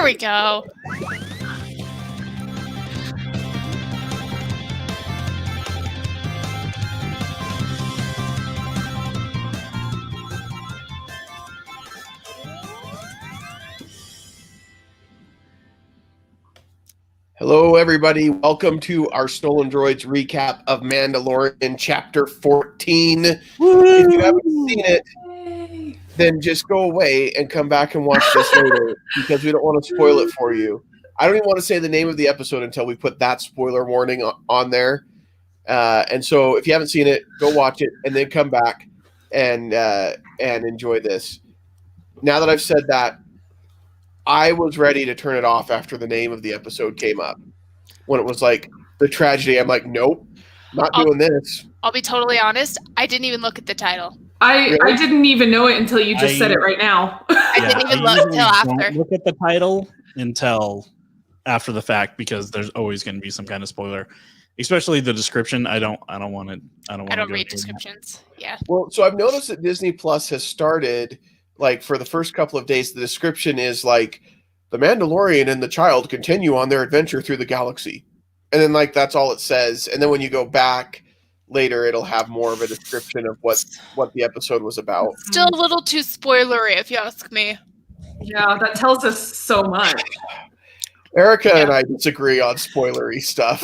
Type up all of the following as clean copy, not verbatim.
There we go. Hello, everybody. Welcome to our Stolendroids recap of Mandalorian Chapter 14. Woo! If you haven't seen it, then just go away and come back and watch this later because we don't want to spoil it for you. I don't even want to say the name of the episode until we put that spoiler warning on there. And so if you haven't seen it, go watch it and then come back and enjoy this. Now that I've said that, I was ready to turn it off after the name of the episode came up. When it was like the tragedy, I'm like, nope, not doing this. I'll be totally honest. I didn't even look at the title. I didn't even know it until you just said it right now. I didn't even look until after. Don't look at the title until after the fact because there's always going to be some kind of spoiler, especially the description. I don't read descriptions. Yeah. Well, so I've noticed that Disney Plus has started. Like for the first couple of days, the description is like the Mandalorian and the child continue on their adventure through the galaxy. And then like that's all it says. And then when you go back later, it'll have more of a description of what the episode was about. Still a little too spoilery, if you ask me. Yeah, that tells us so much. Erica and I disagree on spoilery stuff.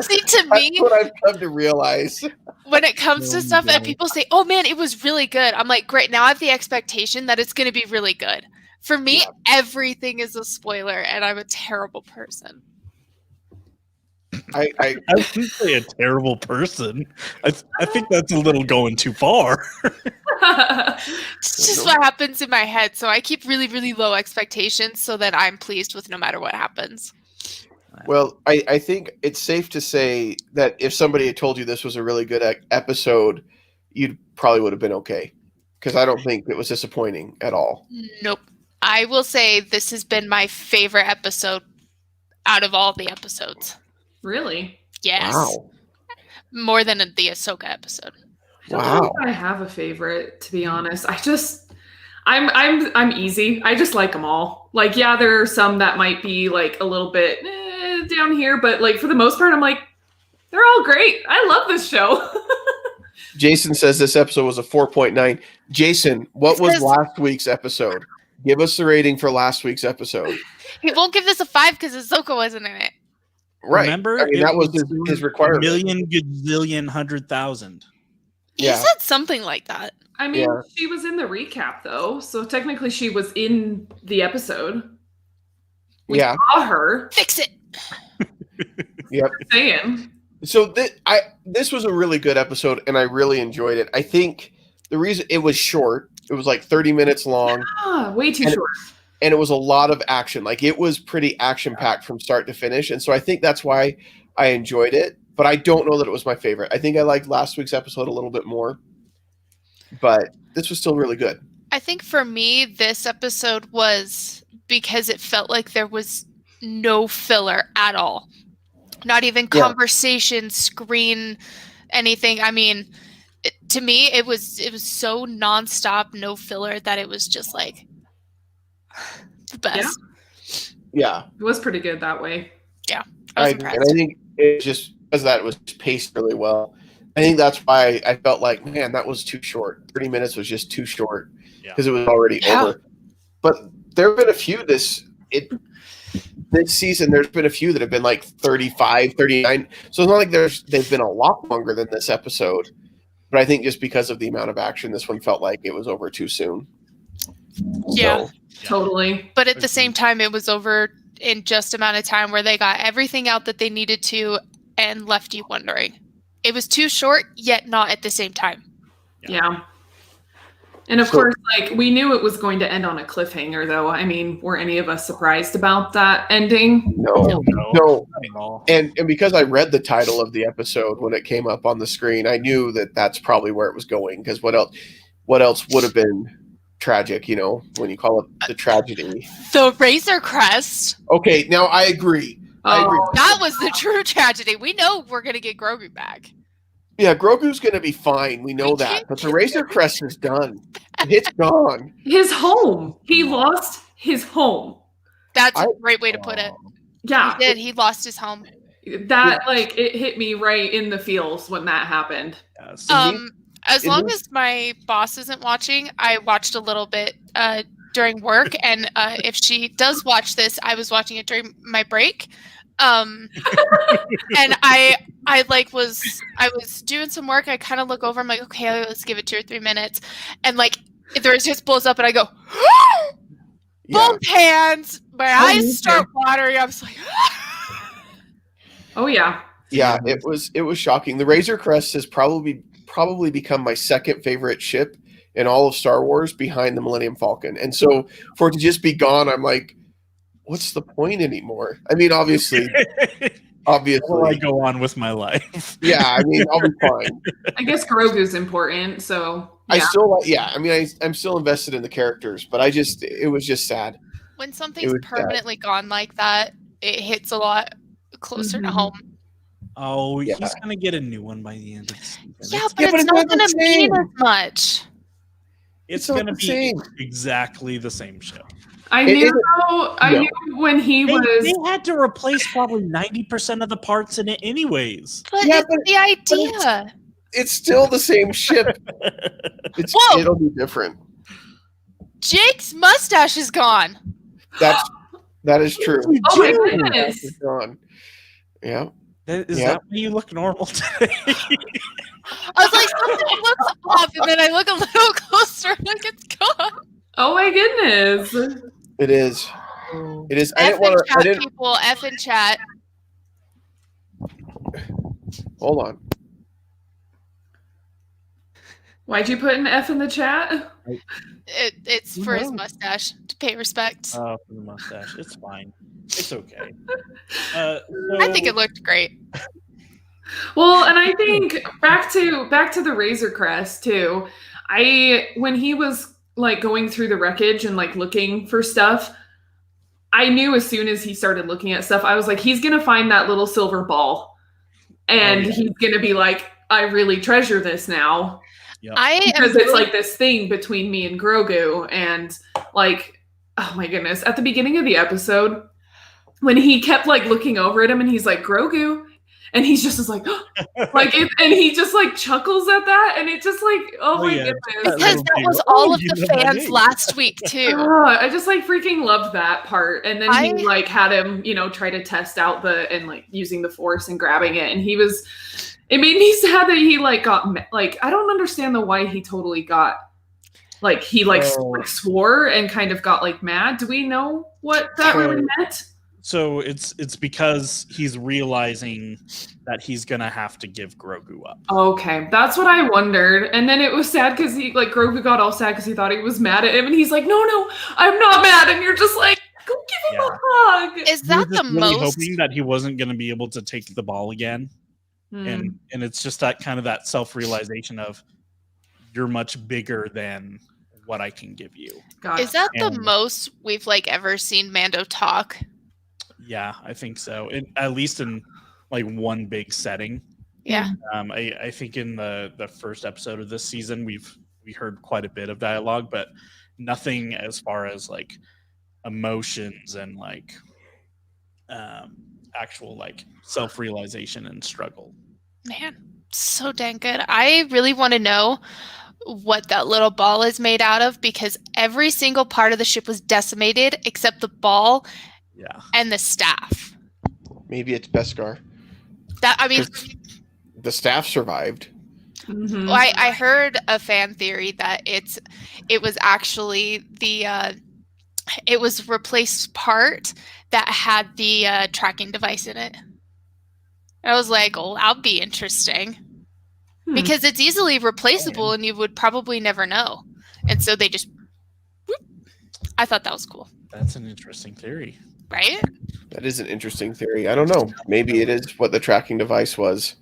See, to me, that's what I've come to realize. When it comes to stuff that people say, oh man, it was really good. I'm like, great. Now I have the expectation that it's going to be really good. For me, everything is a spoiler and I'm a terrible person. I wouldn't say a terrible person. I think that's a little going too far. It's just what happens in my head. So I keep really, really low expectations so that I'm pleased with no matter what happens. Well, I think it's safe to say that if somebody had told you this was a really good episode, you probably would have been okay. Because I don't think it was disappointing at all. Nope. I will say this has been my favorite episode out of all the episodes. Really? Yes. Wow. More than the Ahsoka episode. Wow. I don't think I have a favorite, to be honest. I'm easy. I just like them all. Like, yeah, there are some that might be like a little bit down here, but like for the most part, I'm like, they're all great. I love this show. Jason says this episode was a 4.9. Jason, what was last week's episode? Give us the rating for last week's episode. He won't give this a 5 because Ahsoka wasn't in it. Right. Remember? I mean, that was his requirement. Million, gazillion, 100,000. He said something like that. I mean, she was in the recap, though. So technically she was in the episode. We saw her. Fix it. Yep. Saying. So this was a really good episode, and I really enjoyed it. I think the reason it was short, it was like 30 minutes long. Way too short. And it was a lot of action. Like it was pretty action-packed from start to finish. And so I think that's why I enjoyed it. But I don't know that it was my favorite. I think I liked last week's episode a little bit more. But this was still really good. I think for me, this episode was because it felt like there was no filler at all. Not even conversation, screen, anything. I mean, to me, it was so nonstop, no filler that it was just like the best. Yeah. It was pretty good that way. Yeah. I was impressed. And I think it just because that was paced really well. I think that's why I felt like, man, that was too short. 30 minutes was just too short because it was already over. But there have been a few this season. There's been a few that have been like 35, 39. So it's not like they've been a lot longer than this episode. But I think just because of the amount of action, this one felt like it was over too soon. Yeah, totally. But at the same time, it was over in just amount of time where they got everything out that they needed to and left you wondering. It was too short, yet not at the same time. Yeah. And of course, like we knew it was going to end on a cliffhanger, though. I mean, were any of us surprised about that ending? No. And because I read the title of the episode when it came up on the screen, I knew that that's probably where it was going. Because what else would have been tragic? You know, when you call it the tragedy. The Razor Crest. Okay, now I agree. That was the true tragedy. We know we're gonna get Grogu back. Yeah, Grogu's going to be fine. We know that. But the Razor Crest is done. It's gone. His home. He lost his home. That's a great way to put it. Yeah. He did. He lost his home. That like it hit me right in the feels when that happened. Yes. As long as my boss isn't watching, I watched a little bit during work, and if she does watch this, I was watching it during my break. And I was doing some work. I kind of look over. I'm like, okay, let's give it 2 or 3 minutes, and like there just blows up, and I go, both hands. My eyes start watering. I was like, oh yeah. Yeah, it was shocking. The Razor Crest has probably become my second favorite ship in all of Star Wars, behind the Millennium Falcon. And so for it to just be gone, I'm like, what's the point anymore? I mean, obviously, Will I go on with my life? Yeah, I mean, I'll be fine. I guess Grogu's important, so yeah. I mean, I'm still invested in the characters, but it was just sad. when something's permanently gone like that, it hits a lot closer to home. Oh, he's gonna get a new one by the end of the season. Yeah, but it's not gonna mean as much. It's gonna be exactly the same ship. I knew when they had to replace probably 90% of the parts in it anyways. But it's the idea. It's still the same ship. It'll be different. Jake's mustache is gone. That is true. Oh my goodness. It's gone. Yeah. Is that why you look normal today? I was like, something looks off, and then I look a little closer, and like, it's gone. Oh my goodness. It is. It is. F in chat. Hold on. Why'd you put an F in the chat? It's for his mustache, to pay respect. Oh, for the mustache. It's fine. It's okay. I think it looked great. Well, and I think back to the Razor Crest too. When he was like going through the wreckage and like looking for stuff, I knew as soon as he started looking at stuff, I was like, he's gonna find that little silver ball, and he's gonna be like, I really treasure this now. Yep. Because it's like this thing between me and Grogu, and like, oh my goodness, at the beginning of the episode, when he kept like looking over at him and he's like, Grogu, and he's just like, and he just like chuckles at that, and it just like, oh my goodness. Because that was all of the fans last week too. I just like freaking loved that part. And then he like had him, try to test out like using the Force and grabbing it, and it made me sad that he like got like, I don't understand why he totally got like, he like swore and kind of got like mad. Do we know what that really meant? So it's because he's realizing that he's gonna have to give Grogu up. Okay, that's what I wondered. And then it was sad because Grogu got all sad because he thought he was mad at him, and he's like, "No, I'm not mad." And you're just like, "Go give him a hug." Is that the really most? Hoping that he wasn't gonna be able to take the ball again, and it's just that kind of that self-realization of you're much bigger than what I can give you. Is that the most we've like ever seen Mando talk? Yeah, I think so. At least in like one big setting. Yeah. I think in the first episode of this season we heard quite a bit of dialogue, but nothing as far as like emotions and like actual like self-realization and struggle. Man, so dang good. I really want to know what that little ball is made out of, because every single part of the ship was decimated except the ball. Yeah. And the staff. Maybe it's Beskar. The staff survived. Mm-hmm. Well, I heard a fan theory that it was actually it was replaced part that had the tracking device in it. I was like, oh, that'll be interesting. Because it's easily replaceable and you would probably never know. And so they just I thought that was cool. That's an interesting theory. Right? That is an interesting theory. I don't know. Maybe it is what the tracking device was.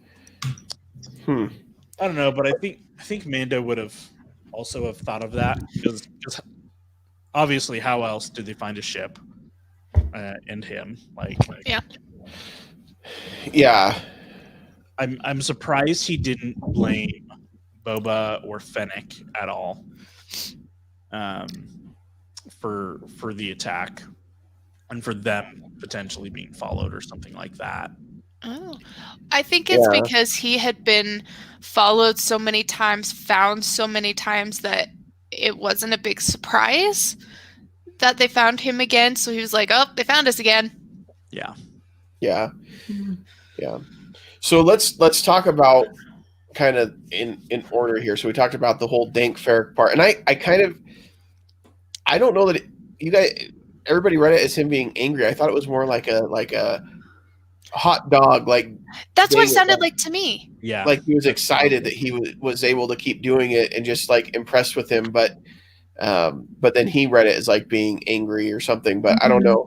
I don't know, but I think Mando would have also have thought of that because obviously, how else did they find a ship and him? Yeah. I'm surprised he didn't blame Boba or Fennec at all for the attack and for them potentially being followed or something like that. Oh, I think it's because he had been followed so many times, found so many times that it wasn't a big surprise that they found him again. So he was like, "Oh, they found us again." Yeah. Yeah. Yeah. So let's talk about kind of in order here. So we talked about the whole Dank Ferric part, and I don't know that everybody read it as him being angry. I thought it was more like a hot dog, like that's what it sounded like to me. Yeah, like he was excited that he was able to keep doing it and just like impressed with him, but then he read it as like being angry or something. But I don't know.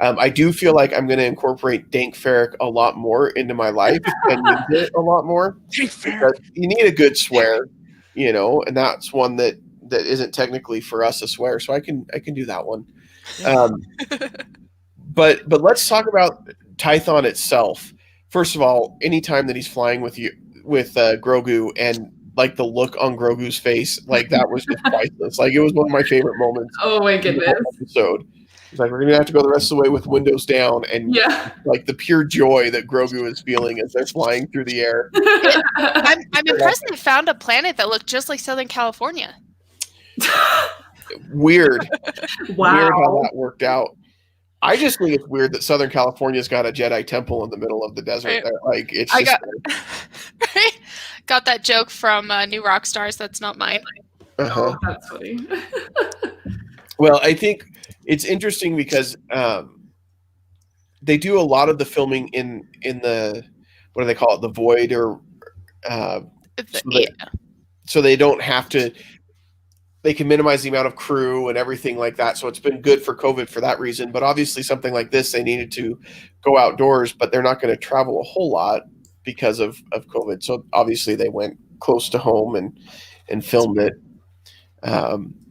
I do feel like I'm going to incorporate Dank Ferric a lot more into my life and use it a lot more. Because you need a good swear, and that's one that isn't technically for us a swear, so I can do that one. But let's talk about Tython itself. First of all, anytime that he's flying with Grogu and like the look on Grogu's face, like that was just priceless. Like it was one of my favorite moments. Oh my goodness! In the whole episode. It's like we're gonna have to go the rest of the way with windows down, and like the pure joy that Grogu is feeling as they're flying through the air. I'm impressed they found a planet that looked just like Southern California. Weird. Wow. Weird how that worked out. I just think it's weird that Southern California's got a Jedi temple in the middle of the desert. Right. Like it's got that joke from New Rockstars. That's not mine. Oh, that's funny. Well, I think it's interesting because they do a lot of the filming in the, what do they call it, the void, or so they don't have to. They can minimize the amount of crew and everything like that. So it's been good for COVID for that reason. But obviously something like this, they needed to go outdoors, but they're not going to travel a whole lot because of COVID. So obviously they went close to home and filmed it.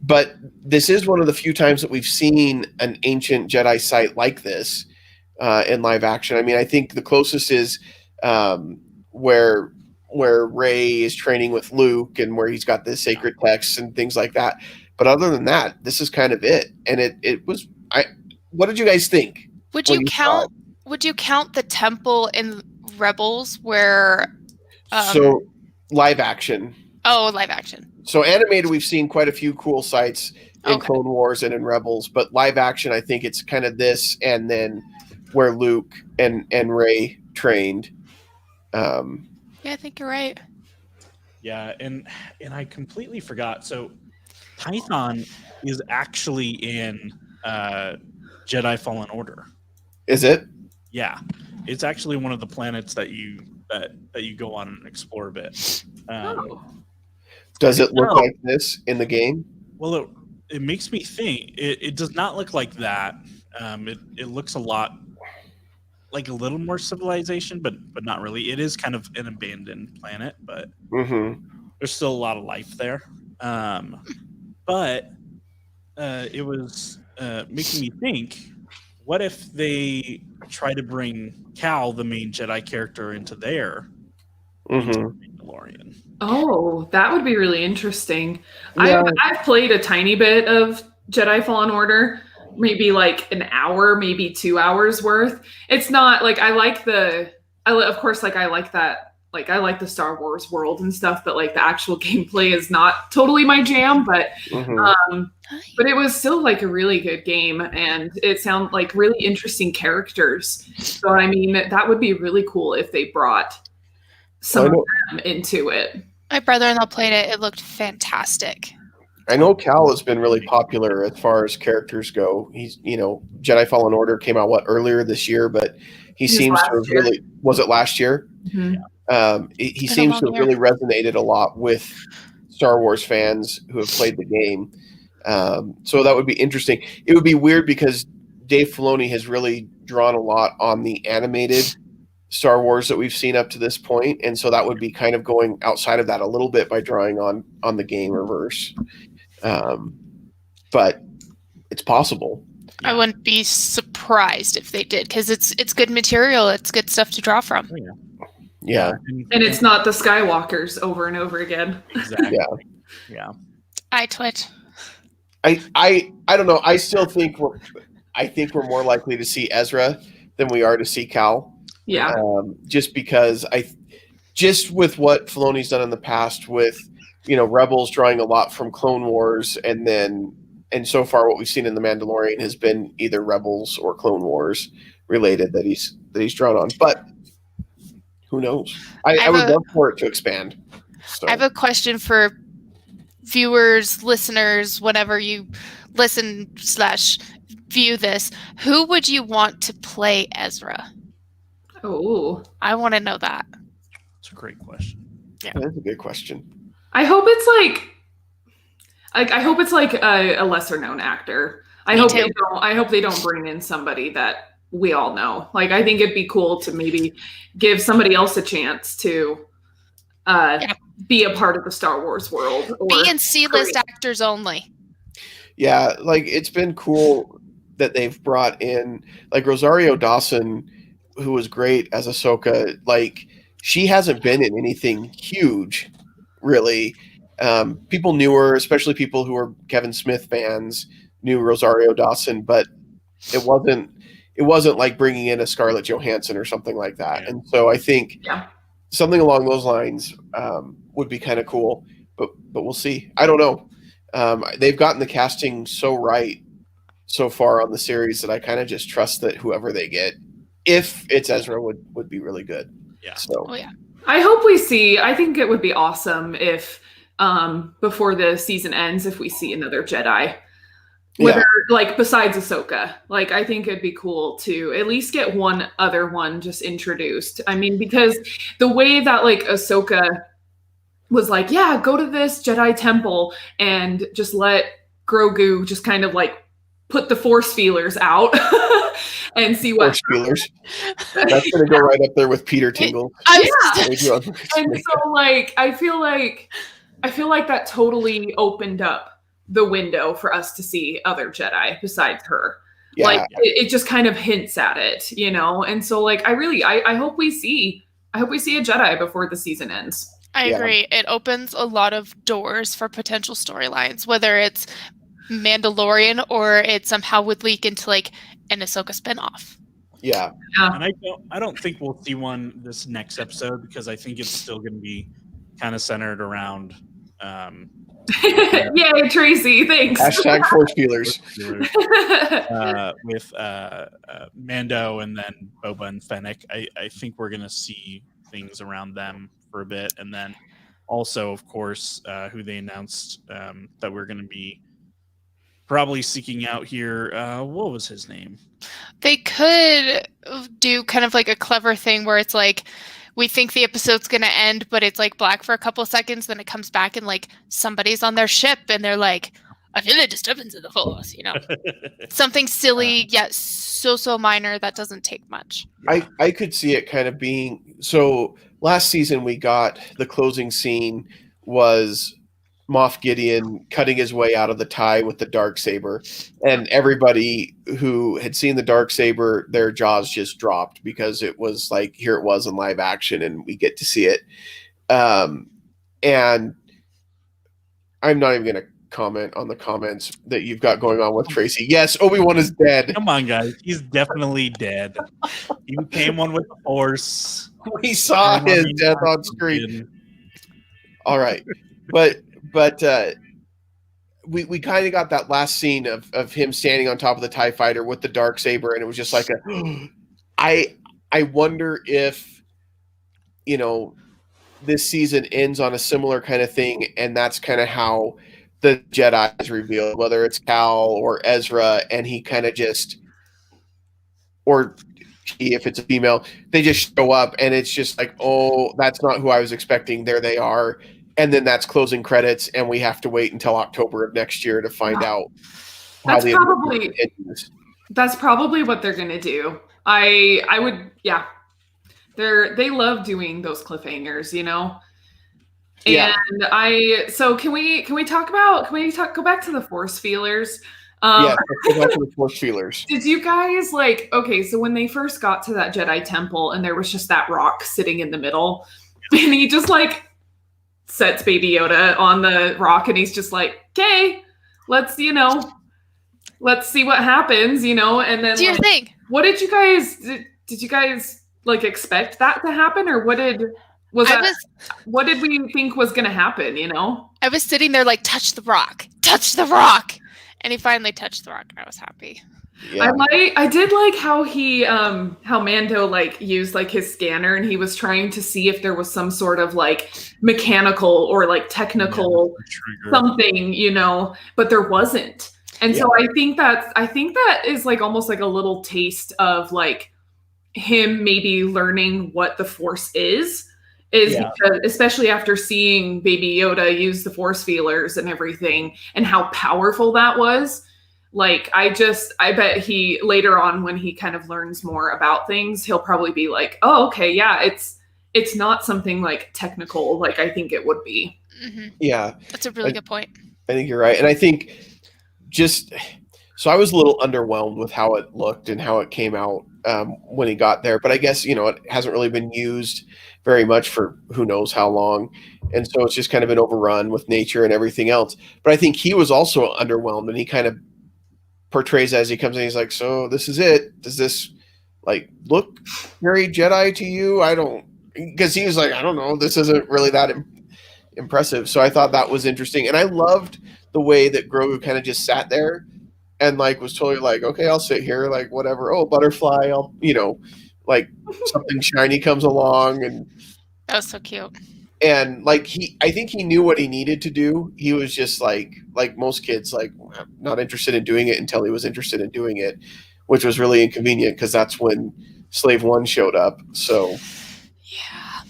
But this is one of the few times that we've seen an ancient Jedi site like this in live action. I mean, I think the closest is where Rey is training with Luke and where he's got the sacred texts and things like that. But other than that, this is kind of it. And it was. What did you guys think? Would you count the temple in Rebels where? So live action. Oh, live action. So animated, we've seen quite a few cool sites in Clone Wars and in Rebels, but live action, I think it's kind of this, and then where Luke and Rey trained. Yeah, I think you're right. Yeah, and I completely forgot. So Tython is actually in Jedi Fallen Order. Is it? Yeah, it's actually one of the planets that you go on and explore a bit. Does it look like this in the game? Well, it makes me think. It does not look like that. It looks a lot like a little more civilization, but not really. It is kind of an abandoned planet, but there's still a lot of life there. But it was making me think, what if they try to bring Cal, the main Jedi character, into Mandalorian? Oh, that would be really interesting. Yeah. I've played a tiny bit of Jedi Fallen Order, maybe like an hour, maybe 2 hours worth. It's not like I like the Star Wars world and stuff, but like the actual gameplay is not totally my jam, but it was still like a really good game, and it sounded like really interesting characters. So I mean, that would be really cool if they brought some of them into it. My brother-in-law played it. It looked fantastic. I know Cal has been really popular as far as characters go. He's, Jedi Fallen Order came out earlier this year, but he seems to have really. Was it last year? Mm-hmm. He seems to have really resonated a lot with Star Wars fans who have played the game. So that would be interesting. It would be weird because Dave Filoni has really drawn a lot on the animated Star Wars that we've seen up to this point, and so that would be kind of going outside of that a little bit by drawing on the game reverse. But it's possible. I wouldn't be surprised if they did, because it's good material. It's good stuff to draw from. Yeah. And it's not the Skywalkers over and over again. Exactly. Yeah. I twitch. I don't know. I still think we're more likely to see Ezra than we are to see Cal. Yeah. Just because just with what Filoni's done in the past with, Rebels drawing a lot from Clone Wars, and so far what we've seen in The Mandalorian has been either Rebels or Clone Wars related that he's drawn on. But who knows? I would love for it to expand. So. I have a question for viewers, listeners, whenever you listen / view this. Who would you want to play Ezra? Oh, I want to know that. That's a great question. Yeah, that's a good question. I hope it's like a lesser known actor. I hope they don't bring in somebody that we all know. Like, I think it'd be cool to maybe give somebody else a chance to be a part of the Star Wars world. Be in C-list actors only. Yeah, like, it's been cool that they've brought in, like, Rosario Dawson, who was great as Ahsoka. Like, she hasn't been in anything huge, really. People knew her, especially people who are Kevin Smith fans knew Rosario Dawson, but it wasn't like bringing in a Scarlett Johansson or something like that. Yeah. And so I think something along those lines would be kind of cool, but we'll see. I don't know. They've gotten the casting so right so far on the series that I kind of just trust that whoever they get, if it's Ezra, would be really good. Yeah. So. Oh, yeah. I hope we see. I think it would be awesome if before the season ends, if we see another Jedi. Whether, like, besides Ahsoka, like, I think it'd be cool to at least get one other one just introduced. I mean, because the way that, like, Ahsoka was like, yeah, go to this Jedi temple and just let Grogu just kind of, like, put the force feelers out and see what. Force feelers. That's going to go right up there with Peter Tingle. And so, like, I feel like that totally opened up the window for us to see other Jedi besides her. Yeah. Like, it just kind of hints at it, and so, like, I hope we see a Jedi before the season ends. I agree. It opens a lot of doors for potential storylines, whether it's Mandalorian or it somehow would leak into, like, an Ahsoka spinoff. Yeah. And I don't think we'll see one this next episode, because I think it's still going to be kind of centered around Yay, Tracy, thanks. # force feelers. With Mando and then Boba and Fennec. I think we're going to see things around them for a bit. And then also, of course, who they announced that we're going to be probably seeking out here. What was his name? They could do kind of like a clever thing where it's like, we think the episode's going to end, but it's like black for a couple seconds. Then it comes back and, like, somebody's on their ship and they're like, I feel a disturbance in the force, something silly, yet so minor that doesn't take much. I could see it kind of being, so last season we got the closing scene was Moff Gideon cutting his way out of the tie with the Darksaber, and everybody who had seen the Darksaber, their jaws just dropped, because it was like, here it was in live action and we get to see it. And I'm not even going to comment on the comments that you've got going on with Tracy. Yes, Obi-Wan is dead. Come on, guys. He's definitely dead. He became one with the Force. We saw his death on screen. All right. But we kind of got that last scene of him standing on top of the TIE fighter with the Darksaber, and it was just like I wonder if, this season ends on a similar kind of thing, and that's kind of how the Jedi is revealed, whether it's Cal or Ezra, and he kind of just, or if it's a female, they just show up, and it's just like, oh, that's not who I was expecting. There they are. And then that's closing credits, and we have to wait until October of next year to find out how that's probably what they're gonna do. I would, yeah. They love doing those cliffhangers, Yeah. And so can we go back to the force feelers? Yeah, let's go back to the force feelers. Did you guys so when they first got to that Jedi temple and there was just that rock sitting in the middle, and he just sets Baby Yoda on the rock, and he's just like, okay, let's see what happens, and then Do your thing. What did you guys like expect that to happen, or what did we think was going to happen, I was sitting there like, touch the rock, and he finally touched the rock, and I was happy. Yeah. I did like how how Mando like used like his scanner, and he was trying to see if there was some sort of like mechanical or like technical something, but there wasn't. And so I think that is like almost like a little taste of like him maybe learning what the Force is because, especially after seeing Baby Yoda use the Force feelers and everything and how powerful that was. Like, I bet he later on when he kind of learns more about things, he'll probably be like, oh, okay, yeah, it's not something like technical like I think it would be. Mm-hmm. Yeah. That's a really good point. I think you're right. And I think so I was a little underwhelmed with how it looked and how it came out when he got there. But I guess, it hasn't really been used very much for who knows how long. And so it's just kind of been overrun with nature and everything else. But I think he was also underwhelmed, and he kind of portrays as he comes in, he's like, so this is it. Does this like look very Jedi to you? Because he was like, I don't know, this isn't really that impressive. So I thought that was interesting. And I loved the way that Grogu kind of just sat there and like was totally like, okay, I'll sit here, like whatever. Oh, butterfly, I'll like something shiny comes along. And that was so cute. And like I think he knew what he needed to do. He was just like most kids, like not interested in doing it until he was interested in doing it, which was really inconvenient because that's when Slave One showed up. So, yeah.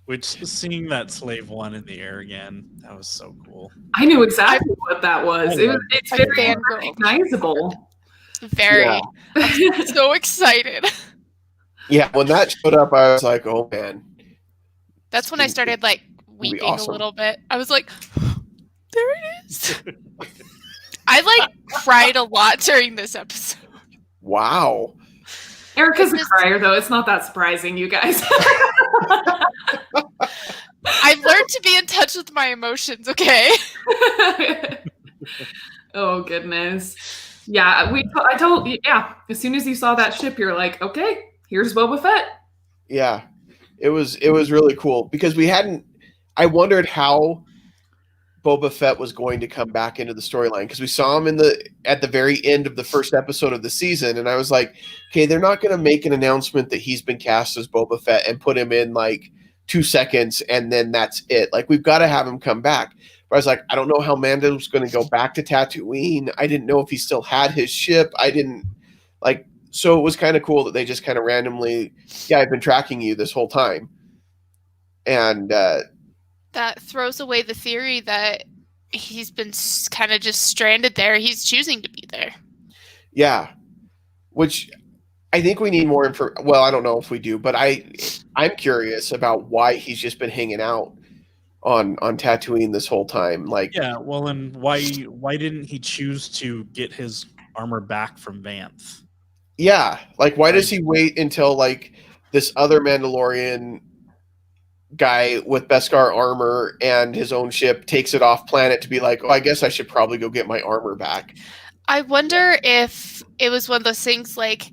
Which seeing that Slave One in the air again, that was so cool. I knew exactly what that was. It's very recognizable. Very. Yeah. I'm so excited. Yeah, when that showed up, I was like, oh man. That's when I started like weeping a little bit. I was like, there it is. I like cried a lot during this episode. Wow. Erica's a crier, though. It's not that surprising, you guys. I've learned to be in touch with my emotions, okay? Oh, goodness. Yeah, I told you, as soon as you saw that ship, you're like, okay, here's Boba Fett. Yeah. It was really cool because I wondered how Boba Fett was going to come back into the storyline because we saw him at the very end of the first episode of the season, and I was like, okay, they're not going to make an announcement that he's been cast as Boba Fett and put him in like 2 seconds and then that's it. Like, we've got to have him come back. But I was like, I don't know how Mando's going to go back to Tatooine. I didn't know if he still had his ship. I didn't like. So it was kind of cool that they just kind of randomly, I've been tracking you this whole time. And that throws away the theory that he's been kind of just stranded there. He's choosing to be there. Yeah. Which I think we need more info. Well, I don't know if we do, but I'm curious about why he's just been hanging out on Tatooine this whole time. Like, yeah, well, and why didn't he choose to get his armor back from Vance? Yeah, like why does he wait until like this other Mandalorian guy with Beskar armor and his own ship takes it off planet to be like, oh, I guess I should probably go get my armor back. I wonder if it was one of those things like,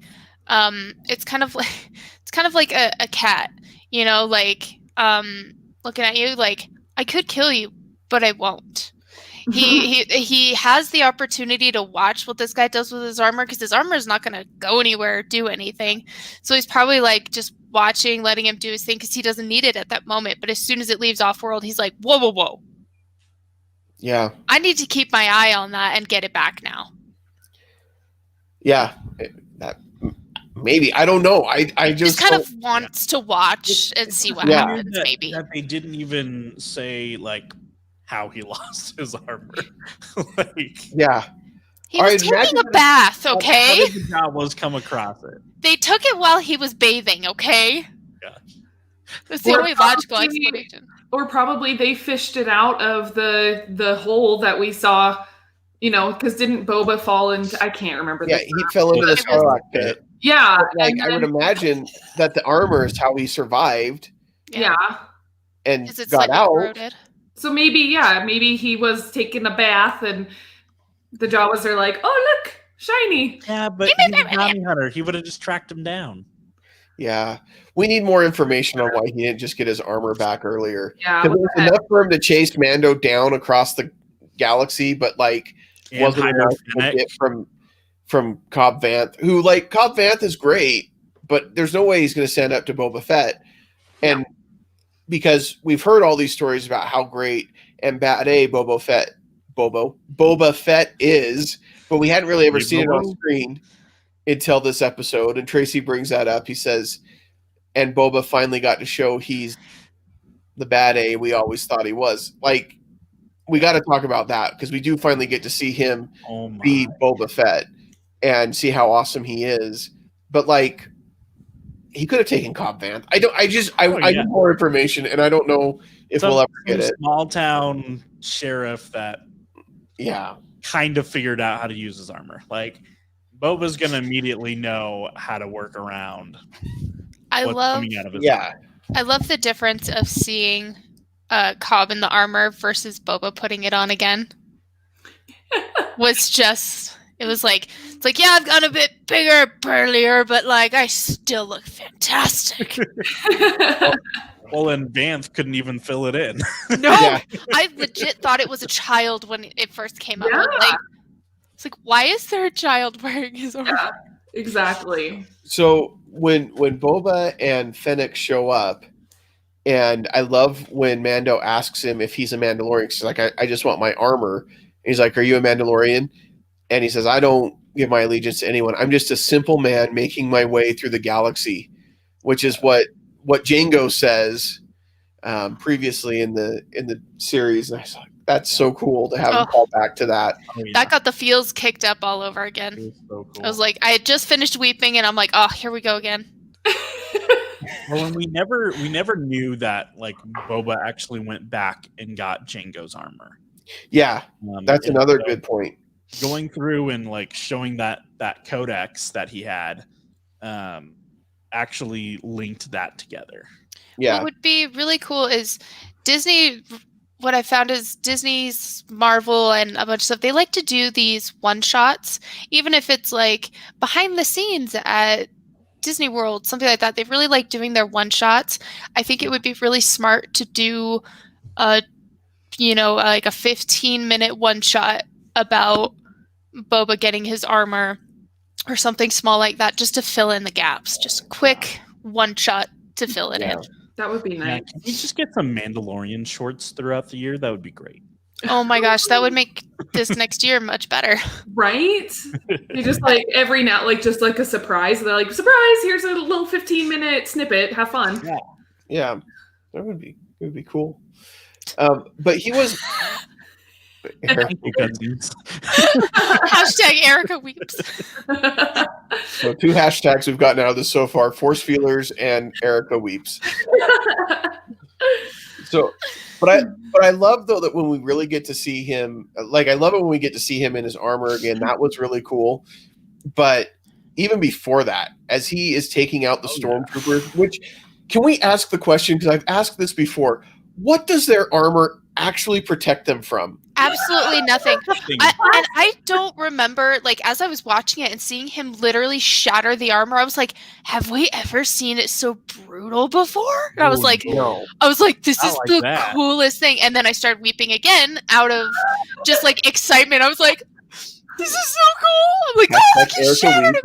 it's kind of like a cat, like looking at you like, I could kill you, but I won't. He has the opportunity to watch what this guy does with his armor because his armor is not going to go anywhere or do anything. So he's probably like just watching, letting him do his thing because he doesn't need it at that moment. But as soon as it leaves off-world, he's like, whoa, whoa, whoa. Yeah. I need to keep my eye on that and get it back now. Yeah. Maybe. I don't know. I just kind of wants to watch and see what happens, maybe. That they didn't even say, like, how he lost his armor. Yeah. He was taking a bath, okay? How did the Jawas come across it? They took it while he was bathing, okay? Yeah. That's the only logical explanation. Or probably they fished it out of the hole that we saw, because didn't Boba fall into... I can't remember. Yeah, he fell into the Sarlacc pit. Yeah. Like, I would imagine that the armor is how he survived. Yeah. And got out. Corroded. So maybe he was taking a bath and The Jawas are like, oh, look, shiny. Yeah, but he's a bounty hunter. He would have just tracked him down. Yeah. We need more information on why he didn't just get his armor back earlier. Yeah, Because it was enough for him to chase Mando down across the galaxy, but like And wasn't hire enough to Fennec. get from Cobb Vanth, who like Cobb Vanth is great, but there's no way he's going to stand up to Boba Fett. And because we've heard all these stories about how great and bad Boba Fett is, but we hadn't really ever seen it on screen until this episode. And Tracy brings that up. He says, and Boba finally got to show he's the bad A we always thought he was. Like, we got to talk about that because we do finally get to see him be Boba Fett and see how awesome he is. But like, he could have taken Cobb Vanth. I need more information, and I don't know if we'll ever get it. Small town sheriff that kind of figured out how to use his armor. Like, Boba's gonna immediately know how to work around coming out of his armor. I love the difference of seeing Cobb in the armor versus Boba putting it on again. It was like, yeah, I've got a bit bigger, burlier, but like I still look fantastic. Well, and Vanth couldn't even fill it in. No, I legit thought it was a child when it first came out. It's like, why is there a child wearing his armor? Yeah, exactly. So when Boba and Fennec show up, and I love when Mando asks him if he's a Mandalorian. He's like, I just want my armor. And he's like, are you a Mandalorian? And he says, I don't give my allegiance to anyone. I'm just a simple man making my way through the galaxy, which is what Jango says previously in the series. And I was like, that's so cool to have him call back to that. That got the feels kicked up all over again. It was so cool. I was like, I had just finished weeping, and I'm like, oh, here we go again. Well, and we never knew that like Boba actually went back and got Jango's armor. Yeah, that's another good point. Going through and like showing that codex that he had actually linked that together. Yeah. What would be really cool is Disney. What I found is Disney's, Marvel, and a bunch of stuff, they like to do these one-shots, even if it's like behind the scenes at Disney World, something like that. They really like doing their one-shots. I think it would be really smart to do like a 15-minute one-shot about Boba getting his armor or something small like that, just to fill in the gaps. Just quick one-shot to fill it in. That would be nice. Can we just get some Mandalorian shorts throughout the year? That would be great. Oh my gosh, that would make this next year much better. Right? You just like every now, like just like a surprise. They're like, surprise, here's a little 15-minute snippet. Have fun. Yeah. That would be cool. But he was Hashtag Erica weeps. So 2 hashtags we've gotten out of this so far: Force Feelers and Erica weeps. So, but I love though that when we really get to see him, like I love it when we get to see him in his armor again. That was really cool. But even before that, as he is taking out the stormtroopers, which can we ask the question? Because I've asked this before. What does their armor actually protect them from? Absolutely nothing. I don't remember, like, as I was watching it and seeing him literally shatter the armor, I was like, have we ever seen it so brutal before? And I was like, no. I was like, this is the coolest thing. And then I started weeping again out of just like excitement. I was like, this is so cool. I'm like, oh, he shattered it.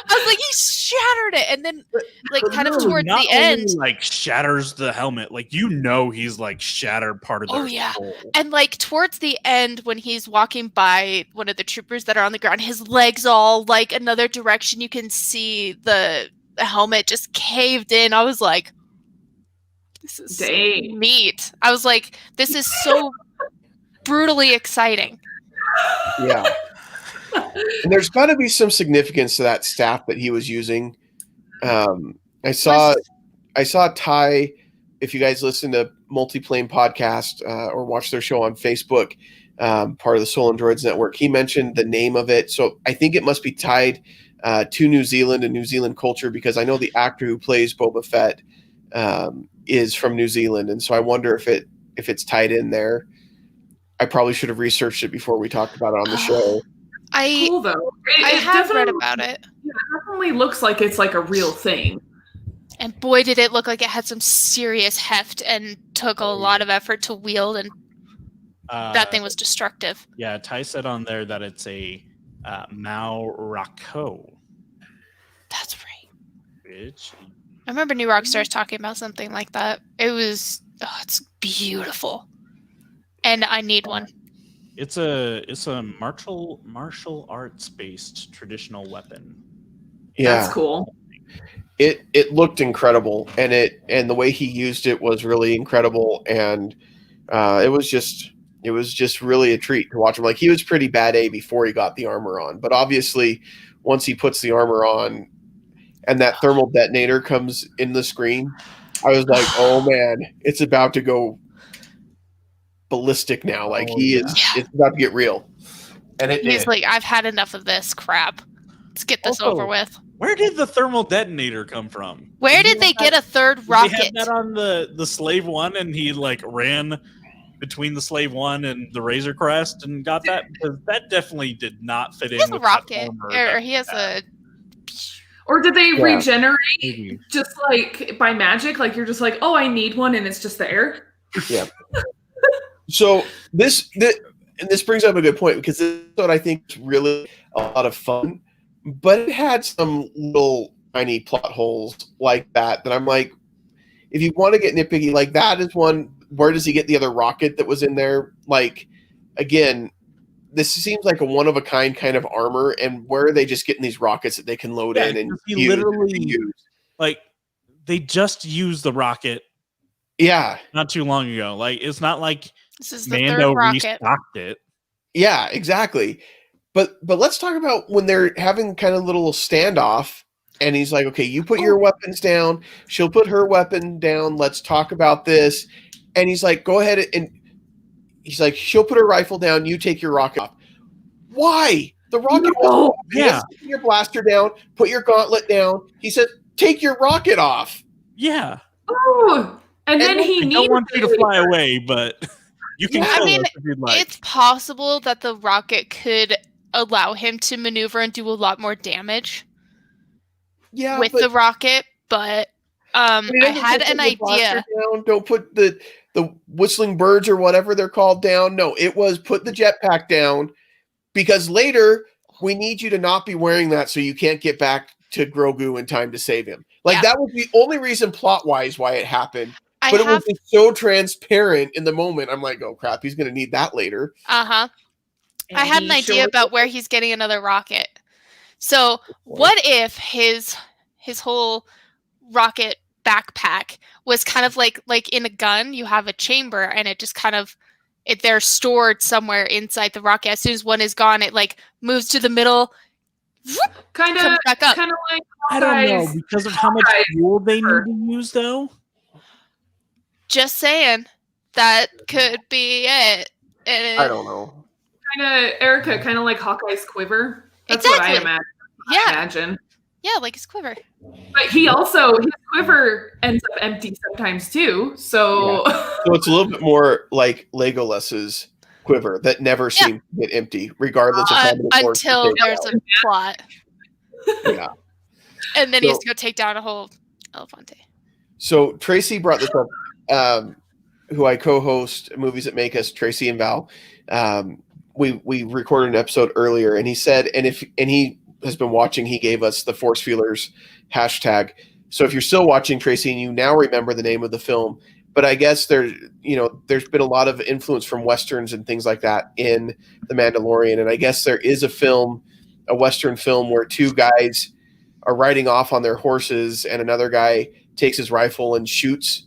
I was like, he shattered it. And then, like, kind of towards the end, like, shatters the helmet. Like, he's like shattered part of their soul. And like towards the end, when he's walking by one of the troopers that are on the ground, his legs all like another direction. You can see the helmet just caved in. I was like, this is so neat. I was like, this is so brutally exciting. Yeah. And there's got to be some significance to that staff that he was using. I saw Ty, if you guys listen to Multiplane podcast or watch their show on Facebook, part of the Stolendroids network, he mentioned the name of it. So I think it must be tied to New Zealand and New Zealand culture, because I know the actor who plays Boba Fett is from New Zealand. And so I wonder if it's tied in there. I probably should have researched it before we talked about it on the show. Cool though. I have read about it. Yeah, it definitely looks like it's like a real thing. And boy, did it look like it had some serious heft and took a lot of effort to wield, and that thing was destructive. Yeah, Ty said on there that it's a Mao Rako. That's right. Bitch. I remember New Rockstars talking about something like that. It was, it's beautiful, and I need one. It's a martial arts based traditional weapon. Yeah, That's cool. It looked incredible, and the way he used it was really incredible, and it was just really a treat to watch him. Like, he was pretty bad A before he got the armor on, but obviously once he puts the armor on and that thermal detonator comes in the screen, I was like, oh man, it's about to go ballistic now. Like, it's about to get real. And he's like, I've had enough of this crap. Let's get this over with. Where did the thermal detonator come from? Where did they get a third rocket? They had that on the Slave One, and he like ran between the Slave One and the Razor Crest and got that, because that definitely did not fit in. He has with a rocket, or he has a. Or did they regenerate just like by magic? Like, you're just like, oh, I need one, and it's just there. Yeah. So this brings up a good point, because this is what I think is really a lot of fun, but it had some little tiny plot holes like that I'm like, if you want to get nitpicky, like, that is one. Where does he get the other rocket that was in there? Like, again, this seems like a one-of-a-kind kind of armor, and where are they just getting these rockets that they can load in and he literally use? Like, they just used the rocket. Yeah, not too long ago. Like, it's not like this is the Mando third rocket. restocked it. Yeah, exactly. But let's talk about when they're having kind of little standoff, and he's like, okay, you put your weapons down, she'll put her weapon down, let's talk about this. And he's like, go ahead, and he's like, she'll put her rifle down, you take your rocket off. Why? The rocket was yeah. Put your blaster down, put your gauntlet down. He said, take your rocket off. Yeah. Oh, and then he I don't want you to fly away, but you can kill us if you'd like. It's possible that the rocket could allow him to maneuver and do a lot more damage with the rocket, but I had an idea. Down. Don't put the whistling birds or whatever they're called down. No, it was put the jetpack down, because later we need you to not be wearing that so you can't get back to Grogu in time to save him. Like, that was the only reason plot-wise why it happened. But it was just so transparent in the moment. I'm like, oh crap, he's going to need that later. I had an idea about where he's getting another rocket. So what if his whole rocket backpack was kind of like in a gun, you have a chamber, and it just kind of they're stored somewhere inside the rocket. As soon as one is gone, it like moves to the middle, kind of like I don't know, because of how much fuel they need to use, though. Just saying, that could be it. I don't know. Kind of, Erica, kind of like Hawkeye's quiver. That's exactly. what I imagine. Yeah, like his quiver. But his quiver ends up empty sometimes too. So, so it's a little bit more like Legolas's quiver that never seems to get empty, regardless of how many until there's a plot. Yeah. And then he has to go take down a whole Elefante. So Tracy brought this up, who I co-host Movies That Make Us, Tracy and Val. We recorded an episode earlier, and he said, and he has been watching, he gave us the Force Feelers hashtag. So if you're still watching, Tracy, and you now remember the name of the film, but I guess there's been a lot of influence from Westerns and things like that in The Mandalorian. And I guess there is a Western film where two guys are riding off on their horses, and another guy takes his rifle and shoots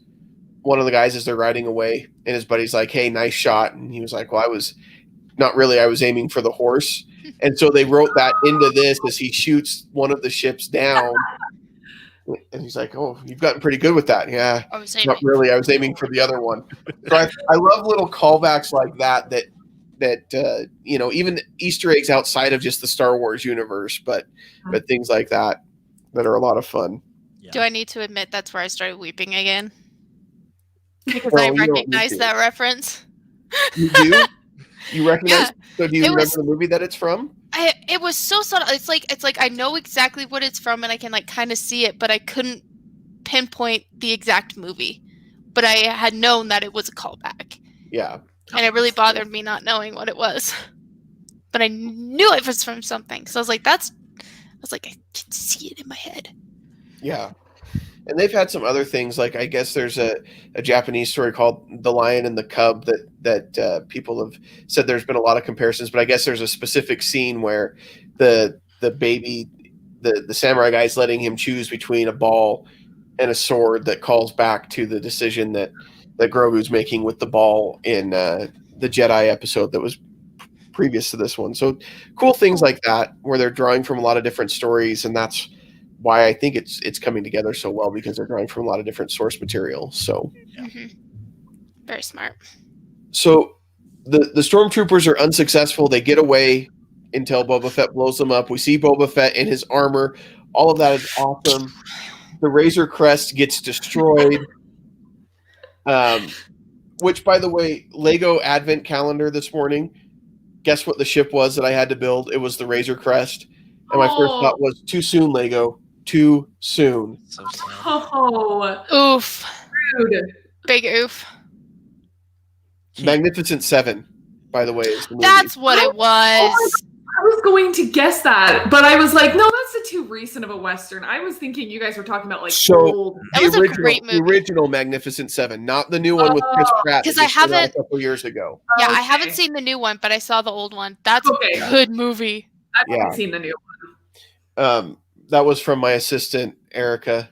one of the guys as they're riding away. And his buddy's like, hey, nice shot. And he was like, well, I was aiming for the horse. And so they wrote that into this as he shoots one of the ships down. And he's like, oh, you've gotten pretty good with that. Yeah, not really. I was aiming for the other one. So I love little callbacks like that even Easter eggs outside of just the Star Wars universe, but things like that are a lot of fun. Yeah. Do I need to admit that's where I started weeping again? Because I recognize that reference. You do? You recognize? Yeah. So do you It remember was- the movie that it's from? It was so subtle. It's like I know exactly what it's from, and I can like kind of see it, but I couldn't pinpoint the exact movie. But I had known that it was a callback. Yeah. And it really bothered me not knowing what it was. But I knew it was from something. So I was like, I can see it in my head. Yeah. And they've had some other things, like I guess there's a Japanese story called The Lion and the Cub that people have said there's been a lot of comparisons, but I guess there's a specific scene where the baby, the samurai guy is letting him choose between a ball and a sword that calls back to the decision that Grogu's making with the ball in the Jedi episode that was previous to this one. So cool things like that where they're drawing from a lot of different stories, and that's why I think it's coming together so well, because they're drawing from a lot of different source material. So Very smart. So the stormtroopers are unsuccessful. They get away until Boba Fett blows them up. We see Boba Fett in his armor. All of that is awesome. The Razor Crest gets destroyed. Which, by the way, Lego Advent Calendar this morning, guess what the ship was that I had to build? It was the Razor Crest. And my first thought was, too soon, Lego. Too soon. So sad. Oh, Oof. rude. Big oof. Magnificent Seven, by the way, is the movie. That's what it was. I was going to guess that, but I was like, no, that's too recent of a Western. I was thinking you guys were talking about like old. That was a great movie. The original Magnificent Seven, not the new one with Chris Pratt. 'Cause that I just came out haven't- a couple years ago. Yeah, I Okay. haven't seen the new one, but I saw the old one. That's Okay. a good movie. I haven't Yeah. seen the new one. That was from my assistant Erica,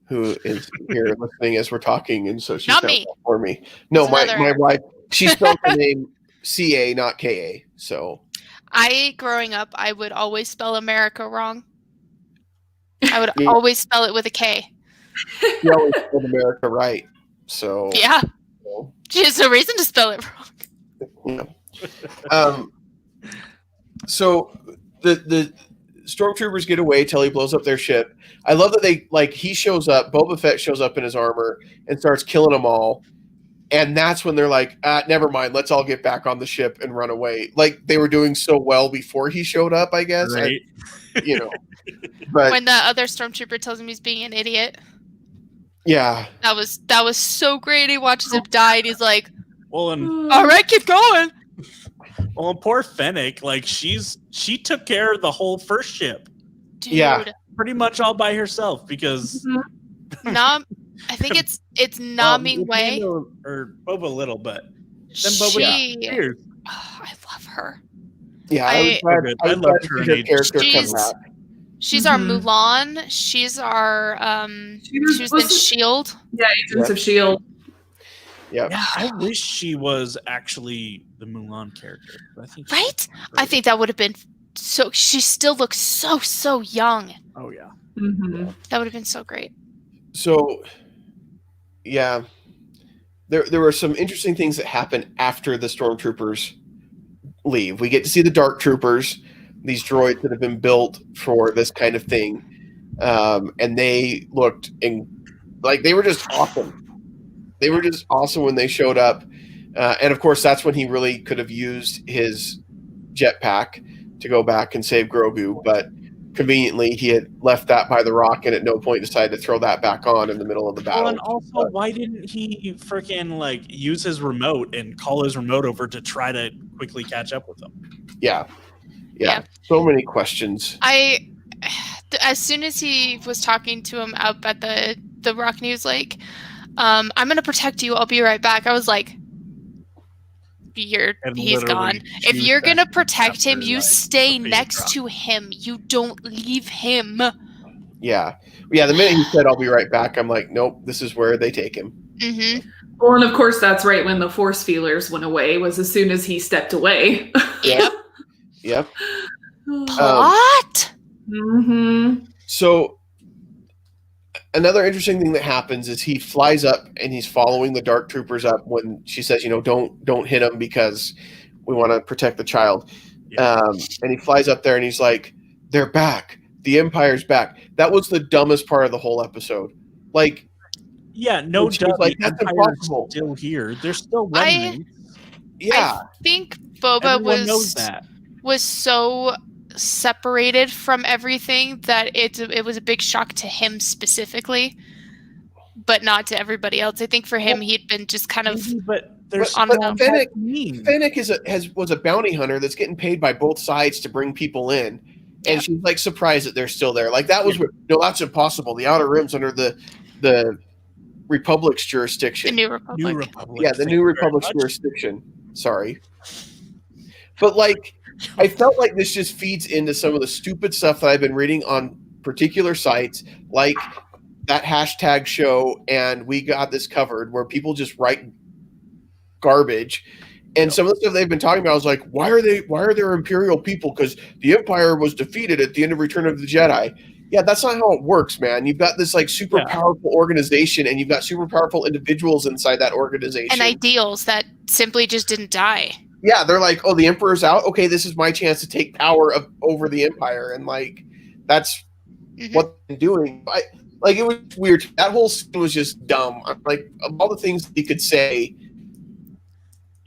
who is here listening as we're talking, and so she's Not got me. that for me. No, It's my another wife. She spelled the name CA, not KA. So Growing up, I would always spell America wrong. I would Yeah. always spell it with a K. she always spelled America right. So Yeah. so, There's no reason to spell it wrong. yeah. So the stormtroopers get away till he blows up their ship. I love that he shows up, Boba Fett shows up in his armor and starts killing them all. And that's when they're like, never mind, let's all get back on the ship and run away. Like they were doing so well before he showed up, I guess. Right. And, but When the other stormtrooper tells him he's being an idiot. yeah. That was so great. He watches him die and he's like, Well, and all right, keep going. poor Fennec, like she took care of the whole first ship Dude. Yeah. pretty much all by herself because I think it's Nami Way. or Boba a little, but then She, Boba I love her. Yeah, I I was love glad to her see her age. character come She's- back. She's our Mhm. Mulan. She's our She was- she was in wasn't- Shield. Yeah, Agents of S.H.I.E.L.D. Yeah. Yeah, I wish she was actually the Mulan character. I think she- Right? I think that would have been so. She still looks so young. Oh yeah. Mm-hmm. That would have been so great. So, yeah, there were some interesting things that happen after the stormtroopers leave. We get to see the dark troopers, these droids that have been built for this kind of thing, and they looked like they were just awesome. They were just awesome when they showed up, and of course, that's when he really could have used his jetpack to go back and save Grogu, but conveniently he had left that by the rock and at no point decided to throw that back on in the middle of the battle. Well, and also, why didn't he freaking like use his remote and call his remote over to try to quickly catch up with them? Yeah. Yeah. So many questions. As soon as he was talking to him up at the rock, and he was like, "I'm gonna protect you. I'll be right back." I was like, And he's literally gone. If shoot you're that gonna protect him, after, you like, stay a big next drop. to him. You don't leave him. Yeah. The minute he said, "I'll be right back," I'm like, nope, this is where they take him. Mm-hmm. Well, and of course, that's right when the force feelers went away, was as soon as he stepped away. Yep. Yep. Plot. Mm-hmm. So another interesting thing that happens is he flies up and he's following the dark troopers up when she says, don't hit him because we want to protect the child. Yeah. And he flies up there and he's like, they're back. The Empire's back. That was the dumbest part of the whole episode. Like, Yeah, no Which is doubt. like, the that's Empire's impossible. Still here. They're still I- remnants. yeah. I think Boba Everyone knows that. was so separated from everything that it was a big shock to him specifically, but not to everybody else. I think for him, he'd been just kind of. But there's on the Fennec was a bounty hunter that's getting paid by both sides to bring people in, and she's like surprised that they're still there. Like that was that's impossible. The Outer Rim's under the Republic's jurisdiction. The New Republic. Yeah, the New Republic's jurisdiction. Sorry. But like, I felt like this just feeds into some of the stupid stuff that I've been reading on particular sites, like that hashtag show, and We Got This Covered, where people just write garbage. And some of the stuff they've been talking about, I was like, why are there Imperial people? Because the Empire was defeated at the end of Return of the Jedi. Yeah, that's not how it works, man. You've got this like super powerful organization, and you've got super powerful individuals inside that organization. And ideals that simply just didn't die. Yeah, they're like, oh, the Emperor's out? Okay, this is my chance to take power over the Empire. And like, that's what they're doing. Like, it was weird. That whole scene was just dumb. Like, of all the things he could say,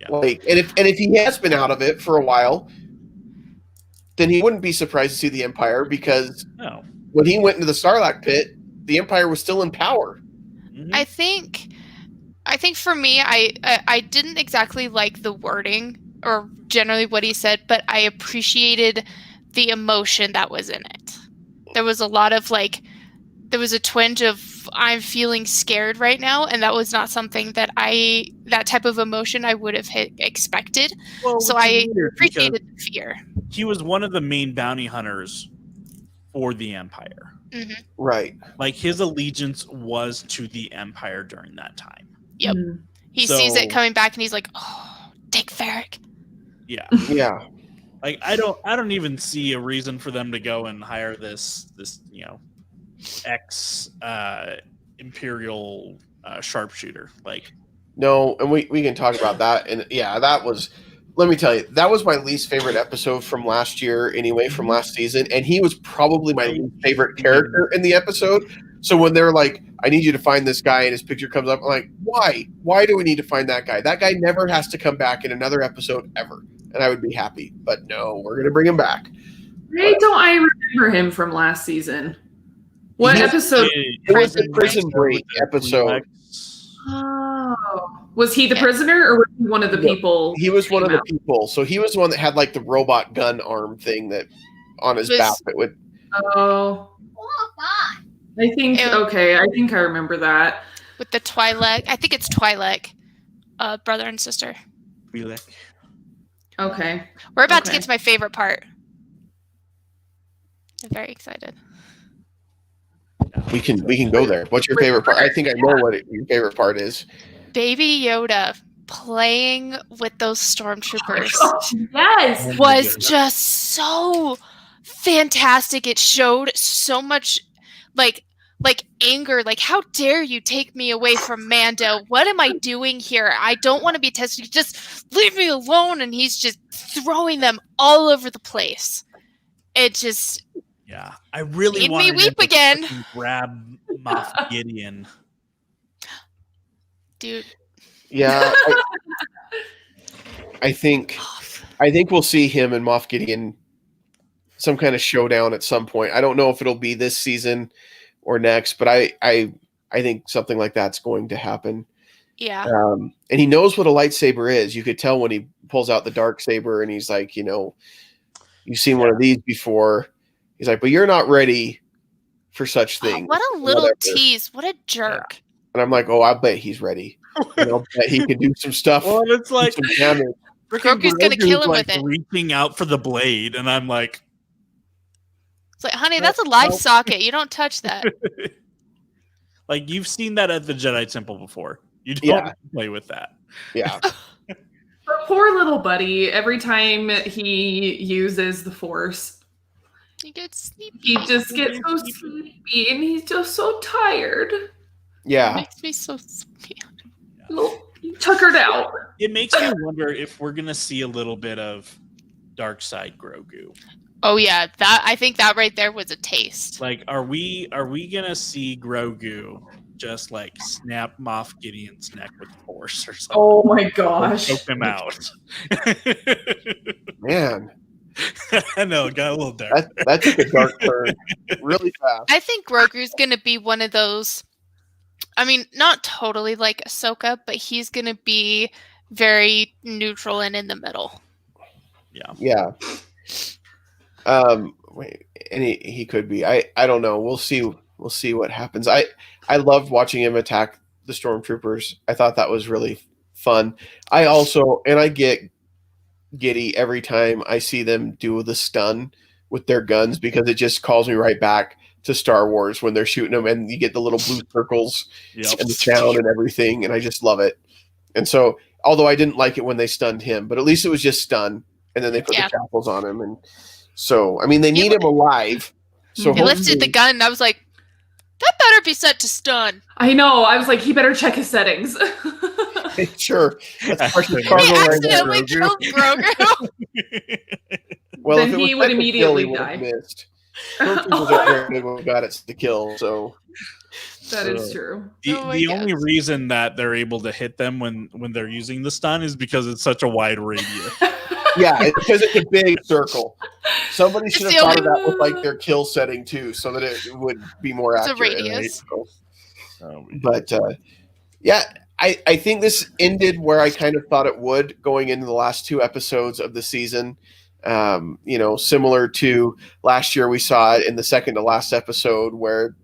like, and if he has been out of it for a while, then he wouldn't be surprised to see the Empire, because when he went into the Sarlacc pit, the Empire was still in power. I think for me, I didn't exactly like the wording or generally what he said, but I appreciated the emotion that was in it. There was a lot of there was a twinge of I'm feeling scared right now, and that was not something that that type of emotion I would have expected. Well, so I appreciated the fear. He was one of the main bounty hunters for the Empire. Mm-hmm. Right. Like, his allegiance was to the Empire during that time. Yep. Mm-hmm. He sees it coming back, and he's like, "Oh, take Ferric." Yeah. Yeah. Like, I don't even see a reason for them to go and hire this ex Imperial sharpshooter. Like, no, and we can talk about that. And yeah, that was, let me tell you, that was my least favorite episode from last year anyway, from last season. And he was probably my least favorite character in the episode. So when they're like, I need you to find this guy, and his picture comes up, I'm like, why? Why do we need to find that guy? That guy never has to come back in another episode ever. And I would be happy. But no, we're going to bring him back. Why don't I remember him from last season? What episode? It was the Prison Break episode. Oh. Was he the prisoner, or was he one of the people? He was one of the people. So he was the one that had like the robot gun arm thing that on his back that would. Oh. I think, I think I remember that. With the Twi'lek. I think it's Twi'lek, brother and sister. Twi'lek. Okay. We're about to get to my favorite part. I'm very excited. We can go there. What's your favorite part? I think I know what your favorite part is. Baby Yoda playing with those stormtroopers. Yes. Was just so fantastic. It showed so much like anger, like, how dare you take me away from Mando? What am I doing here? I don't want to be tested. Just leave me alone. And he's just throwing them all over the place. It just I really made wanted me weep again. Grab Moff Gideon, dude. Yeah, I think we'll see him and Moff Gideon some kind of showdown at some point. I don't know if it'll be this season or next, but I think something like that's going to happen. Yeah. And he knows what a lightsaber is. You could tell when he pulls out the dark saber and he's like, you've seen one of these before. He's like, but you're not ready for such things. What a little tease. What a jerk. Yeah. And I'm like, I bet he's ready. I'll bet he can do some stuff. Well, it's like Grogu's going to kill him with it. Reaching out for the blade, and I'm like, it's like, honey, that's a live socket. You don't touch that. Like, you've seen that at the Jedi Temple before. You don't play with that. Yeah. Poor little buddy. Every time he uses the Force, he gets sleepy. He just gets so sleepy, and he's just so tired. Yeah. It makes me so sleepy. Tuckered out. It makes me wonder if we're going to see a little bit of dark side Grogu. Oh yeah, I think that right there was a taste. Like, are we gonna see Grogu just like snap Moff Gideon's neck with the Force or something. Oh my gosh. Choke him out. Man, I know, it got a little dark. that took a dark turn really fast. I think Grogu's going to be one of those. I mean, not totally like Ahsoka, but he's going to be very neutral and in the middle. Yeah. Wait, and he could be. I don't know. We'll see. We'll see what happens. I loved watching him attack the stormtroopers. I thought that was really fun. I get giddy every time I see them do the stun with their guns because it just calls me right back to Star Wars when they're shooting them and you get the little blue circles and the sound and everything, and I just love it. And so, although I didn't like it when they stunned him, but at least it was just stun, and then they put the shackles on him, and so I mean they need him alive. So he lifted the gun, and I was like, that better be set to stun. I know. I was like, he better check his settings. Sure. That's he accidentally killed Grogu. Well, then he would immediately die. Missed. Got it to kill, so that is true. The only reason that they're able to hit them when they're using the stun is because it's such a wide radius. Yeah, it's because it's a big circle. Somebody should have thought of that with like their kill setting too, so that it would be more accurate. It's a radius. Right? But yeah, I think this ended where I kind of thought it would going into the last 2 episodes of the season. Similar to last year, we saw it in the second to last episode where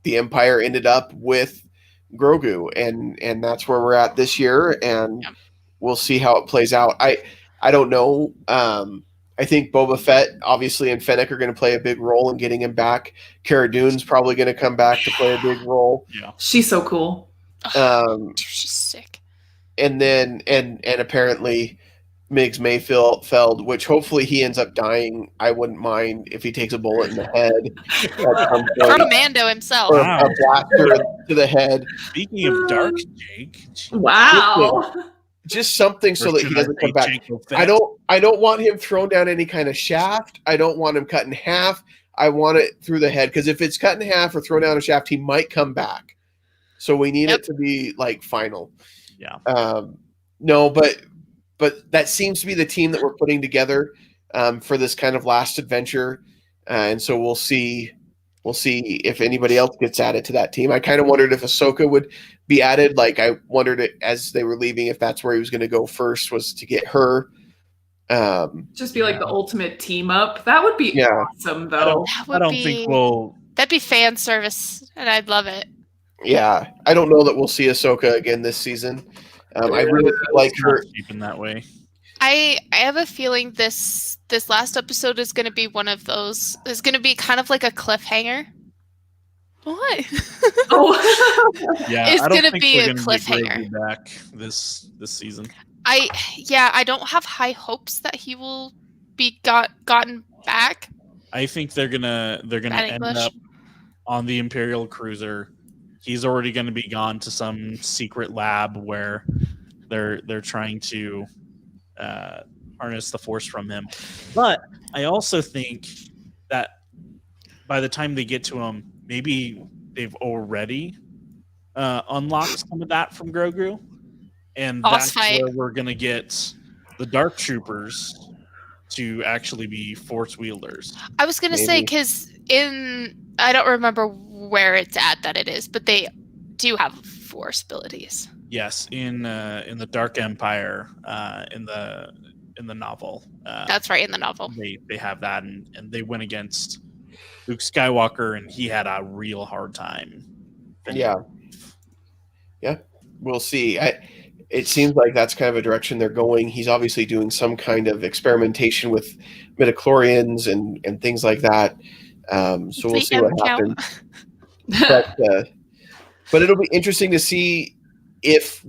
the Empire ended up with Grogu, and that's where we're at this year, and we'll see how it plays out. I don't know. I think Boba Fett, obviously, and Fennec are going to play a big role in getting him back. Cara Dune's probably going to come back to play a big role. Yeah, she's so cool. She's sick. And then and apparently Migs Mayfeld, which hopefully he ends up dying. I wouldn't mind if he takes a bullet in the head. From Mando himself. Or a blaster to the head. Speaking of dark, Jake. Wow. Just something so that he doesn't come back. I don't want him thrown down any kind of shaft. I don't want him cut in half. I want it through the head, because if it's cut in half or thrown down a shaft, he might come back. So we need it to be like final. Yeah. No, but that seems to be the team that we're putting together for this kind of last adventure, and so we'll see if anybody else gets added to that team. I kind of wondered if Ahsoka would be added. Like I wondered as they were leaving if that's where he was going to go first, was to get her. Just be like the ultimate team up. That would be awesome, though. That'd be fan service, and I'd love it. Yeah, I don't know that we'll see Ahsoka again this season. I really like her in that way. I have a feeling this last episode is going to be one of those. Is going to be kind of like a cliffhanger. What? Yeah, it's going to be a cliffhanger. Back this season. I don't have high hopes that he will be gotten back. I think they're gonna end up on the Imperial cruiser. He's already going to be gone to some secret lab where they're trying to harness the Force from him. But I also think that by the time they get to him, maybe they've already unlocked some of that from Grogu, and that's where we're going to get the Dark Troopers to actually be Force wielders. I was going to say, because I don't remember where it's at that it is, but they do have Force abilities. Yes, in the Dark Empire, in the novel. That's right, in the novel. They have that, and they went against Luke Skywalker, and he had a real hard time. Yeah, we'll see. It seems like that's kind of a direction they're going. He's obviously doing some kind of experimentation with midichlorians and things like that. So we'll see what happens. But it'll be interesting to see if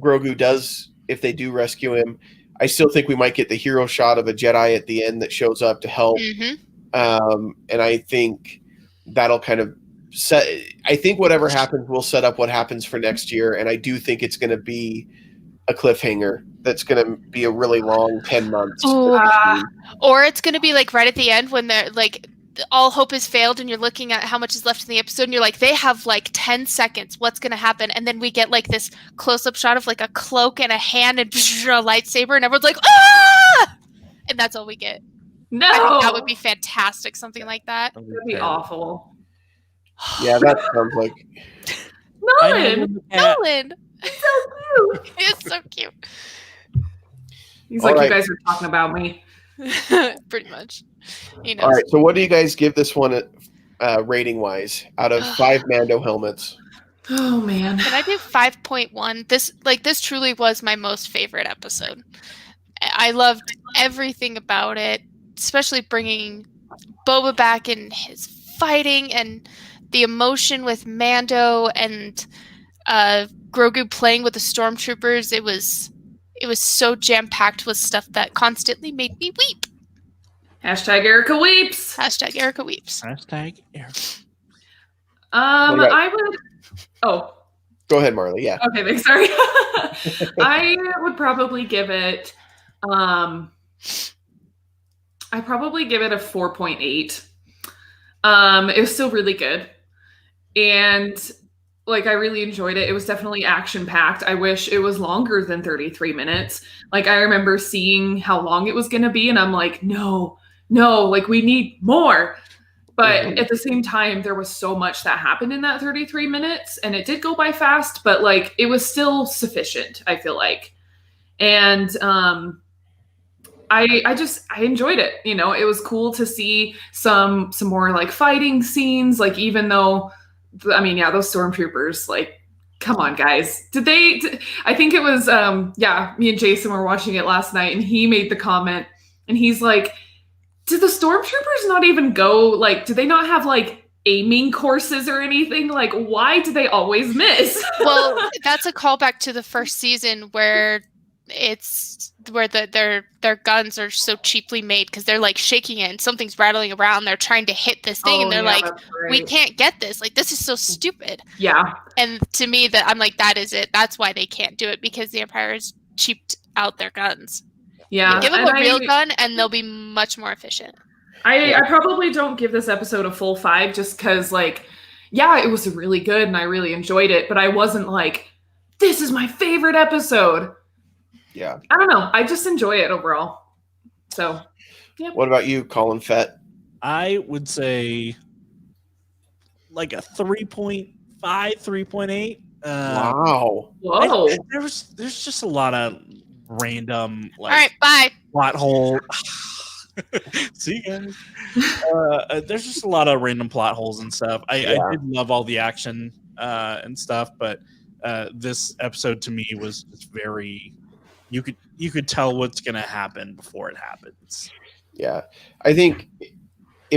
they do rescue him. I still think we might get the hero shot of a Jedi at the end that shows up to help. Mm-hmm. And I think that'll kind of I think whatever happens will set up what happens for next year. And I do think it's going to be a cliffhanger that's going to be a really long 10 months. Or it's going to be like right at the end when they're like all hope has failed and you're looking at how much is left in the episode and you're like, they have like 10 seconds. What's going to happen? And then we get like this close-up shot of like a cloak and a hand and a lightsaber and everyone's like, ah! And that's all we get. No! I think that would be fantastic. Something like that. That would be awful. Yeah, that sounds like... Nolan! It's so cute. It's so cute. He's like, you guys are talking about me. Pretty much. He knows. All right, so what do you guys give this one rating-wise out of 5 Mando helmets? Oh, man. Can I do 5.1? This truly was my most favorite episode. I loved everything about it, especially bringing Boba back and his fighting and the emotion with Mando and Grogu playing with the stormtroopers. It was so jam-packed with stuff that constantly made me weep. Hashtag Erica weeps. Hashtag Erica weeps. Hashtag Erica. I would. Oh. Go ahead, Marley. Yeah. Okay, thanks. Sorry. I would probably give it. I probably give it a 4.8. It was still really good, and like I really enjoyed it. It was definitely action packed. I wish it was longer than 33 minutes. Like I remember seeing how long it was going to be, and I'm like, no, like we need more. But at the same time, there was so much that happened in that 33 minutes, and it did go by fast, but like it was still sufficient, I feel like. And I enjoyed it. You know, it was cool to see some more like fighting scenes. Like even though, I mean, yeah, those stormtroopers, like, come on, guys. I think it was, me and Jason were watching it last night, and he made the comment, and he's like, did the stormtroopers not even go, like, do they not have like aiming courses or anything? Like, why do they always miss? Well, that's a callback to the first season where their guns are so cheaply made because they're like shaking it and something's rattling around. They're trying to hit this thing and they're like, we can't get this. Like, this is so stupid. Yeah. And to me, that I'm like, that is it. That's why they can't do it, because the Empire has cheaped out their guns. Yeah. Give them a real gun and they'll be much more efficient. I probably don't give this episode a full 5 just because, like, yeah, it was really good and I really enjoyed it, but I wasn't like, this is my favorite episode. Yeah. I don't know. I just enjoy it overall. So, yeah. What about you, Colin Fett? I would say like a 3.5, 3.8. Wow. Whoa. There's just a lot of random, like, all right, bye. Plot hole. See you guys. There's just a lot of random plot holes and stuff. I did love all the action and stuff, but this episode to me was just very. You could tell what's gonna happen before it happens. Yeah, I think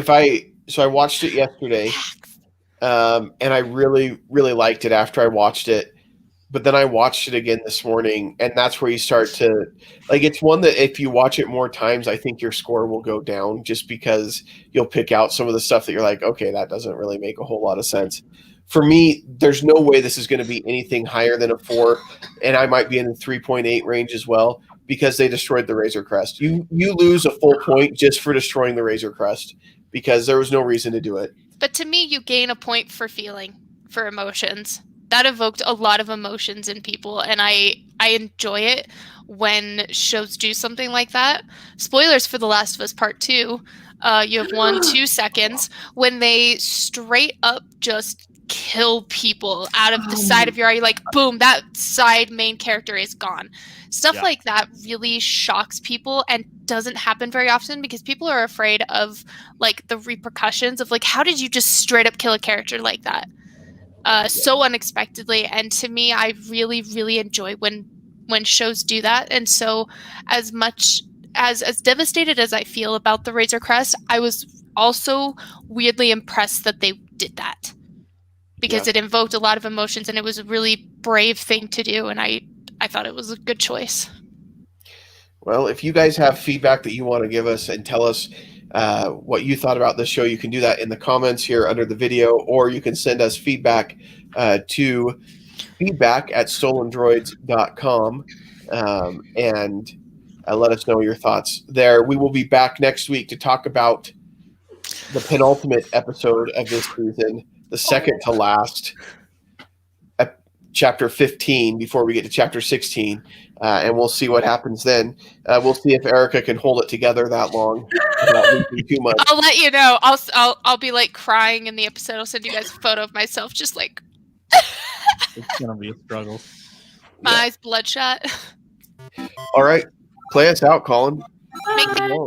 I watched it yesterday, and I really liked it after I watched it. But then I watched it again this morning, and that's where you start to like. It's one that if you watch it more times, I think your score will go down just because you'll pick out some of the stuff that you're like, okay, that doesn't really make a whole lot of sense. For me, there's no way this is going to be anything higher than a 4, and I might be in the 3.8 range as well because they destroyed the Razor Crest. You lose a full point just for destroying the Razor Crest because there was no reason to do it. But to me, you gain a point for feeling, for emotions. That evoked a lot of emotions in people, and I enjoy it when shows do something like that. Spoilers for The Last of Us Part 2. You have 1-2 seconds when they straight up just kill people out of the side of your eye. Like, boom, that side main character is gone. Stuff like that really shocks people and doesn't happen very often because people are afraid of like the repercussions of like, how did you just straight up kill a character like that? So unexpectedly. And to me, I really, really enjoy when shows do that. And so as much as devastated as I feel about the Razor Crest, I was also weirdly impressed that they did that because it invoked a lot of emotions and it was a really brave thing to do. And I thought it was a good choice. Well, if you guys have feedback that you want to give us and tell us what you thought about this show, you can do that in the comments here under the video, or you can send us feedback to feedback@stolendroids.com and let us know your thoughts there. We will be back next week to talk about the penultimate episode of this season, the second to last, chapter 15, before we get to chapter 16, and we'll see what happens then. We'll see if Erica can hold it together that long without losing too much. I'll let you know. I'll be like crying in the episode. I'll send you guys a photo of myself, just like It's gonna be a struggle. my eyes bloodshot. All right, play us out, Colin.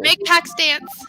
Make Pax dance.